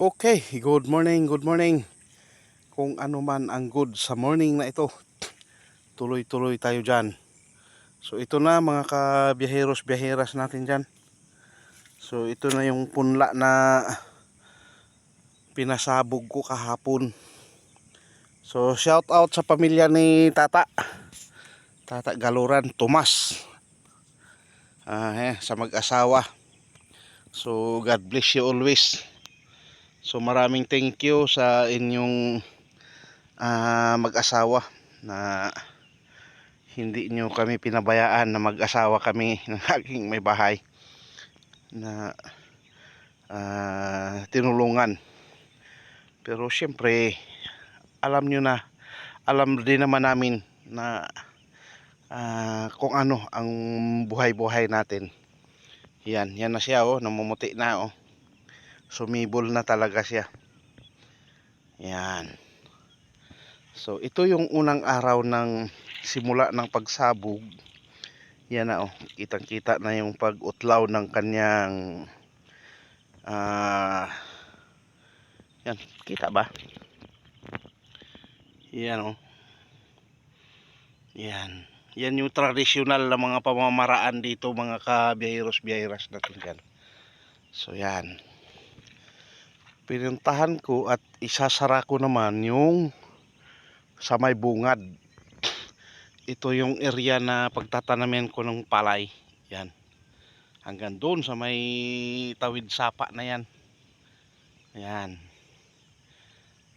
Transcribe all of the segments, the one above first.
Okay, good morning, good morning. Kung ano man ang good sa morning na ito, tuloy-tuloy tayo dyan. So ito na mga kabiyaheros-biyaheras natin dyan. So ito na yung punla na pinasabog ko kahapon. So shout out sa pamilya ni Tata Galuran, Tomas. Sa mag-asawa. So God bless you always. So maraming thank you sa inyong mag-asawa na hindi nyo kami pinabayaan na mag-asawa kami ng aking may bahay na tinulungan. Pero syempre alam nyo na, alam din naman namin na kung ano ang buhay-buhay natin. Yan na siya, namumuti na, sumibol na talaga siya. Yan. So ito yung unang araw ng simula ng pagsabog. Yan na, kitang-kita na yung pag-utlaw ng kanyang yan, kita ba? Yan, yan. Yan yung traditional na mga pamamaraan dito, mga kabiyaheros-biyaheras natin dyan. So yan. Pinuntahan ko at isasara ko naman yung sa may bungad. Ito yung area na pagtatanamin ko ng palay. Yan. Hanggang doon sa may tawid sapa na yan. Yan.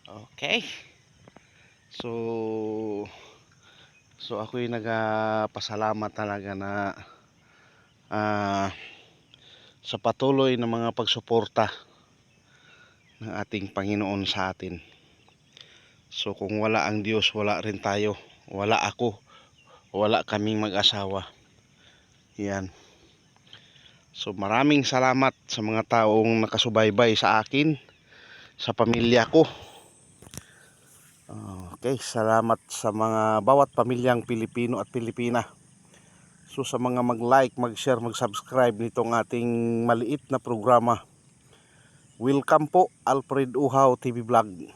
Okay. So ako'y nagpasalamat talaga na sa patuloy na mga pagsuporta ng ating Panginoon sa atin. So kung wala ang Diyos, wala rin tayo. Wala ako, wala kaming mag-asawa. Yan. So maraming salamat sa mga taong nakasubaybay sa akin, sa pamilya ko. Okay, salamat sa mga bawat pamilyang Pilipino at Pilipina. So sa mga mag-like, mag-share, mag-subscribe nitong ating maliit na programa, welcome po, Alfred Uhaw TV Vlog.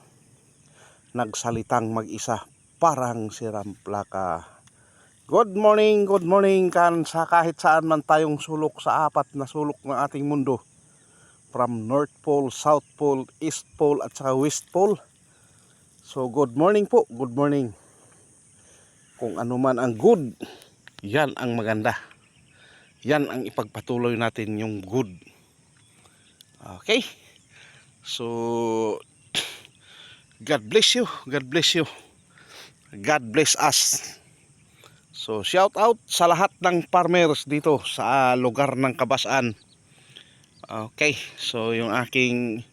Nagsalitang mag-isa, parang si Ramplaka. Good morning kan sa kahit saan man tayong sulok sa apat na sulok ng ating mundo. From North Pole, South Pole, East Pole at saka West Pole. So good morning po, good morning. Kung ano man ang good, yan ang maganda. Yan ang ipagpatuloy natin, yung good. Okay? So God bless you, God bless you. God bless us. So shout out sa lahat ng farmers dito sa lugar ng Kabasan. Okay, so yung aking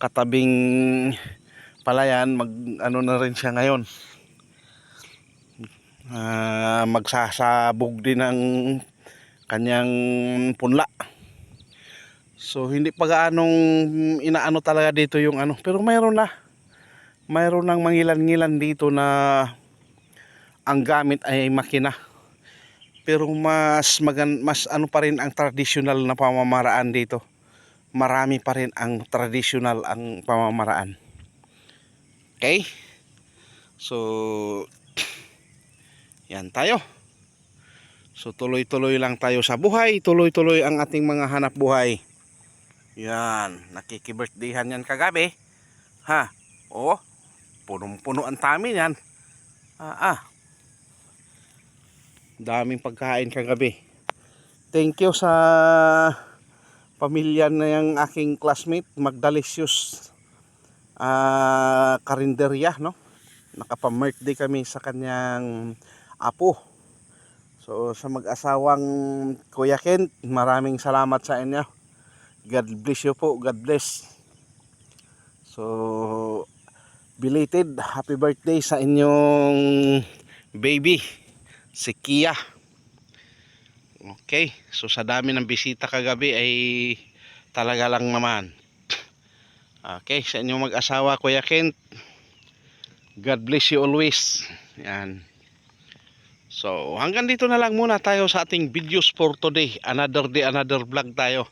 katabing palayan, ano na rin siya ngayon, magsasabog din ng kanyang punla. So hindi pa gaanong inaano talaga dito yung pero mayroon ng mangilan-ngilan dito na ang gamit ay makina. Pero mas ano pa rin ang traditional na pamamaraan dito. Marami pa rin ang traditional ang pamamaraan. Okay? So yan tayo. So tuloy-tuloy lang tayo sa buhay, tuloy-tuloy ang ating mga hanap buhay. Yan, nakiki-birthdayhan yan kagabi. Ha? Punong-puno ang tami yan. Daming pagkain kagabi. Thank you sa pamilya na yung aking classmate, Magdalicious Karinderya, no? Nakapa-birthday kami sa kanyang apo. So sa mag-asawang Kuya Kent, maraming salamat sa inyo. God bless you po, God bless. So belated happy birthday sa inyong baby, si Kia. Okay, so sa dami ng bisita kagabi ay talaga lang naman. Okay, sa inyong mag-asawa Kuya Kent, God bless you always. Yan. So hanggang dito na lang muna tayo sa ating videos for today. Another day, another vlog tayo.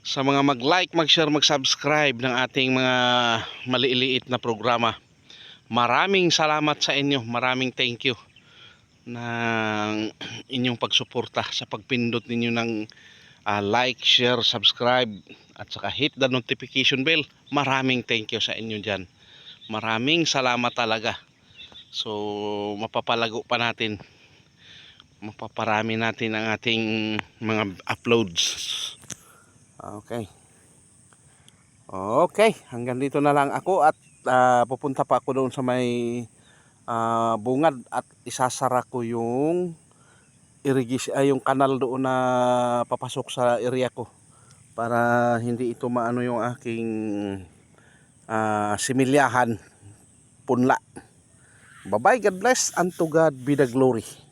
sa mga mag-like, mag-share, mag-subscribe ng ating mga maliliit na programa. Maraming salamat sa inyo. Maraming thank you ng inyong pagsuporta sa pagpindot ninyo ng like, share, subscribe at saka hit the notification bell. Maraming thank you sa inyo dyan. Maraming salamat talaga. So mapapalago pa natin, mapaparami natin ang ating mga uploads. Okay, hanggang dito na lang ako at pupunta pa ako doon sa may bungad at isasara ko yung yung kanal doon na papasok sa area ko para hindi ito maano yung aking similyahan, punla. Bye bye, God bless, and to God be the glory.